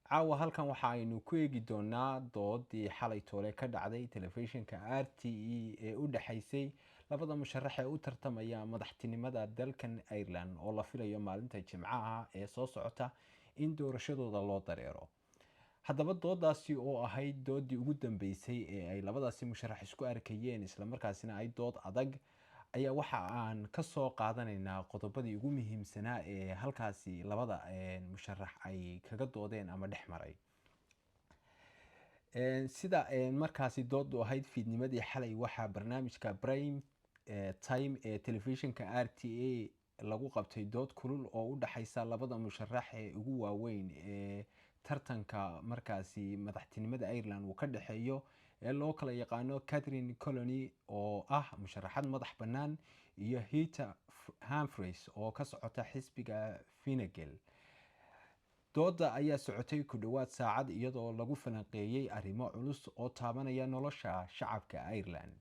caawa halkan waxa aynu ku eegi doonaa doodii xalay toole ka dhacday telefishinka RTE ee u dhaxaysay labada musharax ee u tartamaya madaxtinimada dalkan Ireland oo la filayo maalinta Jimcaha ee soo socota in doorashadooda loo dareero. haddaba doodaasi oo ahayd doodii ugu dambeysay ee ay labadaasi musharax isku arkayeen isla markaasina ay dood adag ayaa waxa aan ka soo qaadanaynaa qodobadii ugu muhiimsanaa ee halkaasi labada musharax ay kaga doodeen ama dhex maray. sida markaasi doodu ahayd fiidnimadii xalay waxaa barnaamijka Prime Time ee telefishinka RTA lagu qabtay dood kulul oo u dhaxaysa labada musharax ee ugu waaweyn ee tartanka markaasi madaxtinimada Ireland uu ka dhaxeeyo ee loo kala yaqaano Catherine Colony oo ah musharaxad madax bannaan iyo Heather Humphreys oo ka socota xisbiga Fine Gael. dooda ayaa socotay ku dhawaad saacad iyadoo lagu falanqeeyay arrimo culus oo taabanaya nolosha shacabka Ireland.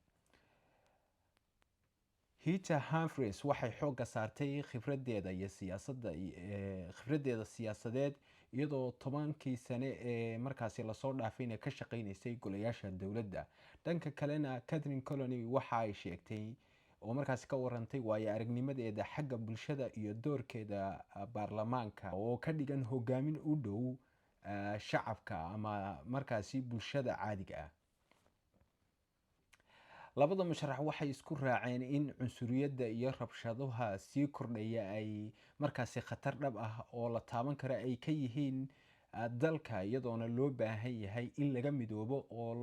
Heather Humphreys waxay xoogga saartay khibradeeda siyaasadeed iyadoo 10kii sane ee markaasi lasoo dhaafayna ka shaqeynaysay golayaasha dowladda. dhanka kalena Catherine Colony waxa ay sheegtay oo markaasi ka warantay waayo aragnimadeeda xagga bulshada iyo doorkeeda baarlamaanka oo ka dhigan hogaamin u dhow shacabka ama markaasi bulshada caadiga ah. labada musharax waxay isku raaceen in cunsuriyadda iyo rabshadaha sii kordhaya ay markaasi khatar dhab ah oo la taaban karo ay ka yihiin dalka iyadoona loo baahan yahay in laga midoobo oo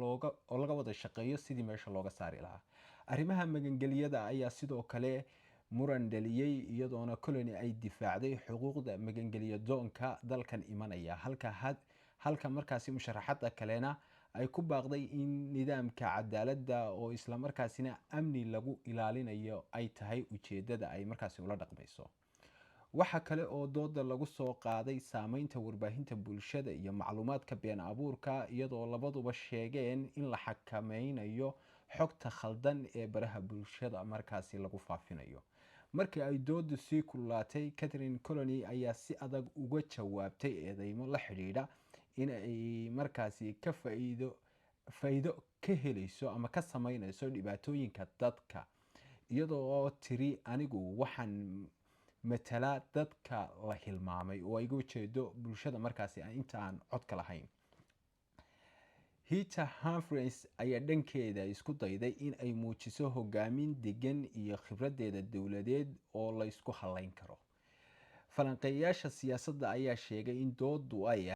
laga wada shaqeeyo sidii meesha looga saari lahaa. arrimaha magangeliyada ayaa sidoo kale muran dhaliyay iyadoona Colony ay difaacday xuquuqda magangeliyo doonka dalkan imanaya halka markaasi musharaxada kalena ay ku baaqday in nidaamka cadaaladda oo isla markaasina amni lagu ilaalinayo ay tahay ujeedada ay markaasi ula dhaqmayso. waxa kale oo dooda lagu soo qaaday saameynta warbaahinta bulshada iyo macluumaadka been abuurka iyadoo labaduba sheegeen in la xakameynayo xogta khaldan ee baraha bulshada markaasi lagu faafinayo. markii ay doodu sii kululaatay Catherine Colony ayaa si adag uga jawaabtay eedeymo la xidhiidha in ay markaasi ka faa'iido ka helayso ama ka sameynayso dhibaatooyinka dadka iyadoo tiri anigu waxaan matala dadka la hilmaamay oo ay uga jeedo bulshada markaasi inta aan codka lahayn. Heather Humphreys ayaa dhankeeda isku dayday in ay muujiso hogaamin degan iyo khibradeeda dowladeed oo la isku halayn karo. falanqeeyaasha siyaasadda ayaa sheegay in doodu ay